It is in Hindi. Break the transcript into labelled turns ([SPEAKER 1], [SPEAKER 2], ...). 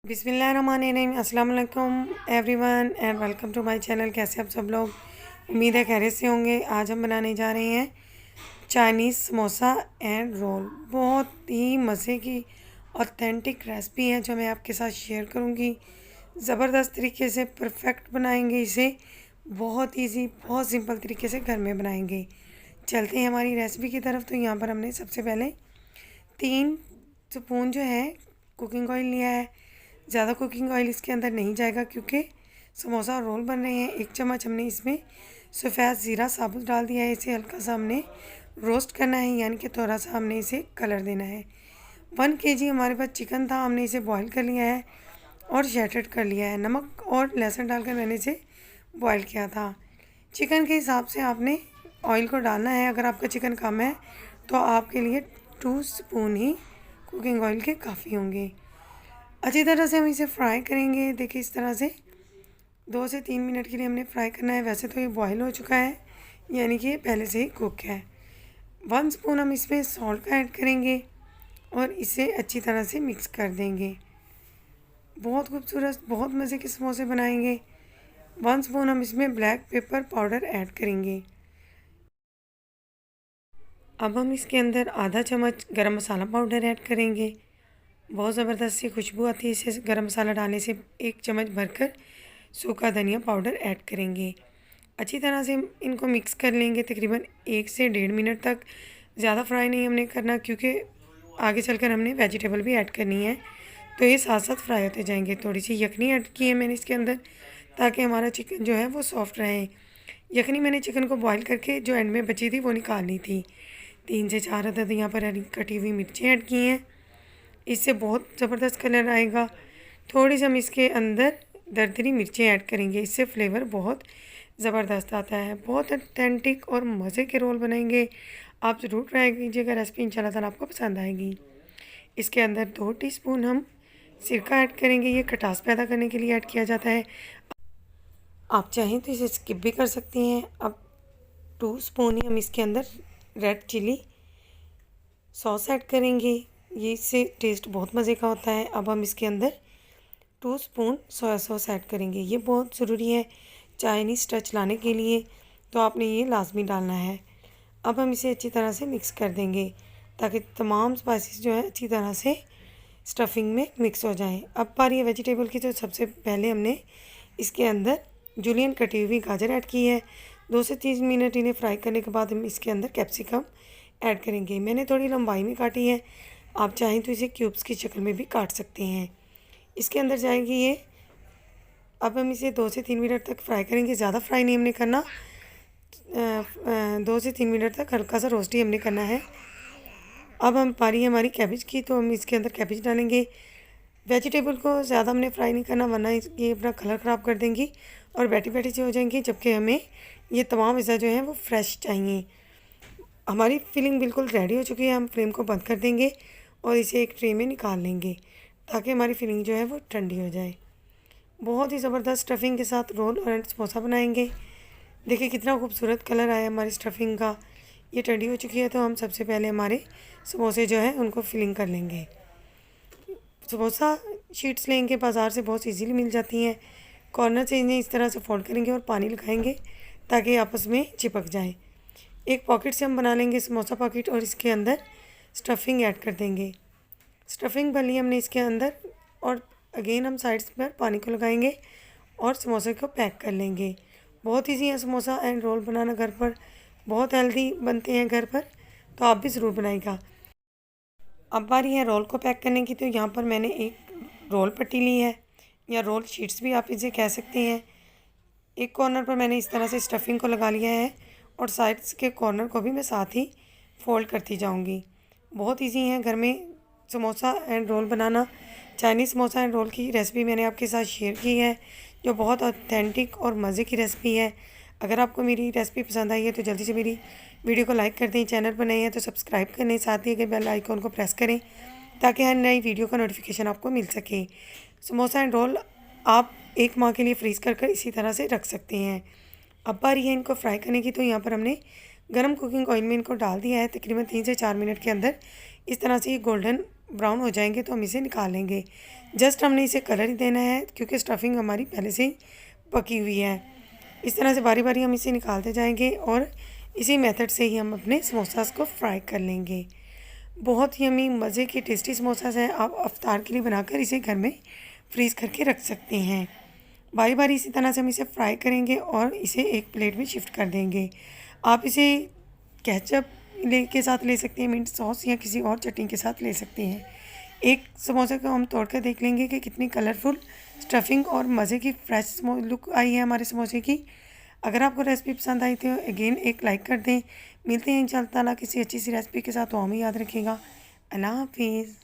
[SPEAKER 1] बिस्मिल्लाहिर्रहमानिर्रहीम। अस्सलाम वालेकुम everyone and welcome to my channel. कैसे आप सब लोग? उम्मीद है खैरियत से होंगे। आज हम बनाने जा रहे हैं चाइनीज़ समोसा एंड रोल। बहुत ही मज़े की ऑथेंटिक रेसिपी है जो मैं आपके साथ शेयर करूंगी। ज़बरदस्त तरीके से परफेक्ट बनाएंगे इसे। बहुत इजी, बहुत सिंपल तरीके से घर में बनाएंगे। चलते हैं हमारी रेसिपी की तरफ। तो यहाँ पर हमने सबसे पहले 3 स्पून जो है कुकिंग ऑयल लिया है। ज़्यादा कुकिंग ऑयल इसके अंदर नहीं जाएगा क्योंकि समोसा और रोल बन रहे हैं। 1 चम्मच हमने इसमें सफ़ेद ज़ीरा साबुत डाल दिया है। इसे हल्का सा हमने रोस्ट करना है, यानी कि थोड़ा सा हमने इसे कलर देना है। 1 केजी हमारे पास चिकन था, हमने इसे बॉईल कर लिया है और शैटेड कर लिया है। नमक और लहसुन डालकर मैंने इसे बॉईल किया था। चिकन के हिसाब से आपने ऑयल को डालना है। अगर आपका चिकन कम है तो आपके लिए 2 स्पून ही कुकिंग ऑयल के काफ़ी होंगे। अच्छी तरह से हम इसे फ्राई करेंगे। देखिए इस तरह से 2 से 3 मिनट के लिए हमने फ्राई करना है। वैसे तो ये बॉयल हो चुका है, यानी कि ये पहले से ही कुक है। 1 स्पून हम इसमें सॉल्ट का ऐड करेंगे और इसे अच्छी तरह से मिक्स कर देंगे। बहुत खूबसूरत, बहुत मज़े के समोसे बनाएंगे। 1 स्पून हम इसमें ब्लैक पेपर पाउडर ऐड करेंगे। अब हम इसके अंदर आधा चम्मच गरम मसाला पाउडर ऐड करेंगे। बहुत ज़बरदस्त सी खुशबू आती है इसे गरम मसाला डालने से। 1 चम्मच भरकर सूखा धनिया पाउडर ऐड करेंगे। अच्छी तरह से इनको मिक्स कर लेंगे तकरीबन 1 से 1.5 मिनट तक। ज़्यादा फ्राई नहीं हमने करना क्योंकि आगे चलकर हमने वेजिटेबल भी ऐड करनी है, तो ये साथ साथ फ्राई होते जाएंगे। थोड़ी सी यखनी ऐड की है मैंने इसके अंदर ताकि हमारा चिकन जो है वो सॉफ्ट रहे। यखनी मैंने चिकन को बॉईल करके जो एंड में बची थी वो निकाल ली थी। 3 से 4 अदद यहाँ पर हरी कटी हुई मिर्ची ऐड की हैं। इससे बहुत ज़बरदस्त कलर आएगा। थोड़ी सी हम इसके अंदर दरदरी मिर्चें ऐड करेंगे, इससे फ्लेवर बहुत ज़बरदस्त आता है। बहुत ऑथेंटिक और मज़े के रोल बनेंगे। आप ज़रूर ट्राई कीजिएगा, रेसिपी इंशाल्लाह ताला आपको पसंद आएगी। इसके अंदर 2 टीस्पून हम सिरका ऐड करेंगे। ये खटास पैदा करने के लिए ऐड किया जाता है। आप चाहें तो इसे स्किप भी कर सकती हैं। अब 2 स्पून ही हम इसके अंदर रेड चिली सॉस ऐड करेंगे। ये इससे टेस्ट बहुत मज़े का होता है। अब हम इसके अंदर 2 स्पून सोया सॉस ऐड करेंगे। ये बहुत ज़रूरी है चाइनीज़ टच लाने के लिए, तो आपने ये लाजमी डालना है। अब हम इसे अच्छी तरह से मिक्स कर देंगे ताकि तमाम स्पाइसेस जो है अच्छी तरह से स्टफिंग में मिक्स हो जाएं। अब बारी है वेजिटेबल की, तो सबसे पहले हमने इसके अंदर जूलियन कटी हुई गाजर ऐड की है। 2 से 3 मिनट इन्हें फ्राई करने के बाद हम इसके अंदर कैप्सिकम ऐड करेंगे। मैंने थोड़ी लंबाई में काटी है, आप चाहें तो इसे क्यूब्स की शक्ल में भी काट सकते हैं। इसके अंदर जाएगी ये। अब हम इसे 2 से 3 मिनट तक फ्राई करेंगे। ज़्यादा फ्राई नहीं हमने करना, 2 से 3 मिनट तक हल्का सा रोस्ट ही हमने करना है। अब हम पारी है हमारी कैबेज की, तो हम इसके अंदर कैबेज डालेंगे। वेजिटेबल को ज़्यादा हमने फ्राई नहीं करना, वरना ये अपना कलर ख़राब कर देंगी और बैठी बैठी से हो जाएंगी, जबकि हमें ये तमाम अज़ा जो हैं वो फ्रेश चाहिए। हमारी फिलिंग बिल्कुल रेडी हो चुकी है। हम फ्लेम को बंद कर देंगे और इसे एक ट्रे में निकाल लेंगे ताकि हमारी फिलिंग जो है वो ठंडी हो जाए। बहुत ही ज़बरदस्त स्टफिंग के साथ रोल और समोसा बनाएंगे। देखिए कितना खूबसूरत कलर आया हमारी स्टफिंग का। ये ठंडी हो चुकी है, तो हम सबसे पहले हमारे समोसे जो है उनको फिलिंग कर लेंगे। समोसा शीट्स लेंगे, बाज़ार से बहुत इजीली मिल जाती हैं। कॉर्नर से इन्हें इस तरह से फोल्ड करेंगे और पानी लगाएंगे ताकि आपस में चिपक जाए। एक पॉकेट से हम बना लेंगे समोसा पॉकेट और इसके अंदर स्टफिंग ऐड कर देंगे। स्टफिंग भर ली हमने इसके अंदर और अगेन हम साइड्स पर पानी को लगाएंगे और समोसे को पैक कर लेंगे। बहुत ईजी है समोसा एंड रोल बनाना घर पर। बहुत हेल्दी बनते हैं घर पर, तो आप भी ज़रूर बनाइएगा। अब बारी है रोल को पैक करने की, तो यहाँ पर मैंने एक रोल पट्टी ली है या रोल शीट्स भी आप इसे कह सकते हैं। एक कॉर्नर पर मैंने इस तरह से स्टफिंग को लगा लिया है और साइड्स के कॉर्नर को भी मैं साथ ही फोल्ड करती जाऊंगी। बहुत इजी है घर में समोसा एंड रोल बनाना। चाइनीज़ समोसा एंड रोल की रेसिपी मैंने आपके साथ शेयर की है, जो बहुत ऑथेंटिक और मज़े की रेसिपी है। अगर आपको मेरी रेसिपी पसंद आई है तो जल्दी से मेरी वीडियो को लाइक कर दें। चैनल पर नए हैं तो सब्सक्राइब करने, साथ ही बेल आइकॉन को प्रेस करें ताकि हर नई वीडियो का नोटिफिकेशन आपको मिल सके। समोसा एंड रोल आप 1 माह के लिए फ्रीज़ कर इसी तरह से रख सकते हैं। अब बारी है इनको फ्राई करने की, तो यहाँ पर हमने गरम कुकिंग ऑयल में इनको डाल दिया है। तकरीबन 3 से 4 मिनट के अंदर इस तरह से ये गोल्डन ब्राउन हो जाएंगे तो हम इसे निकाल लेंगे। जस्ट हमने इसे कलर ही देना है क्योंकि स्टफिंग हमारी पहले से ही पकी हुई है। इस तरह से बारी बारी हम इसे निकालते जाएंगे और इसी मेथड से ही हम अपने समोसास को फ्राई कर लेंगे। बहुत ही यम्मी मज़े के टेस्टी समोसास हैं। आप अफ्तार के लिए बनाकर इसे घर में फ्रीज़ करके रख सकते हैं। बारी बारी इसी तरह से हम इसे फ्राई करेंगे और इसे एक प्लेट में शिफ्ट कर देंगे। आप इसे केचप के साथ ले सकते हैं, मिंट सॉस या किसी और चटनी के साथ ले सकते हैं। एक समोसे को हम तोड़ कर देख लेंगे कि कितनी कलरफुल स्टफिंग और मज़े की फ्रेश लुक आई है हमारे समोसे की। अगर आपको रेसिपी पसंद आई तो अगेन एक लाइक कर दें। मिलते हैं इंशाअल्लाह ताला किसी अच्छी सी रेसिपी के साथ। तो हमें याद रखिएगा। अल्लाह हाफिज़।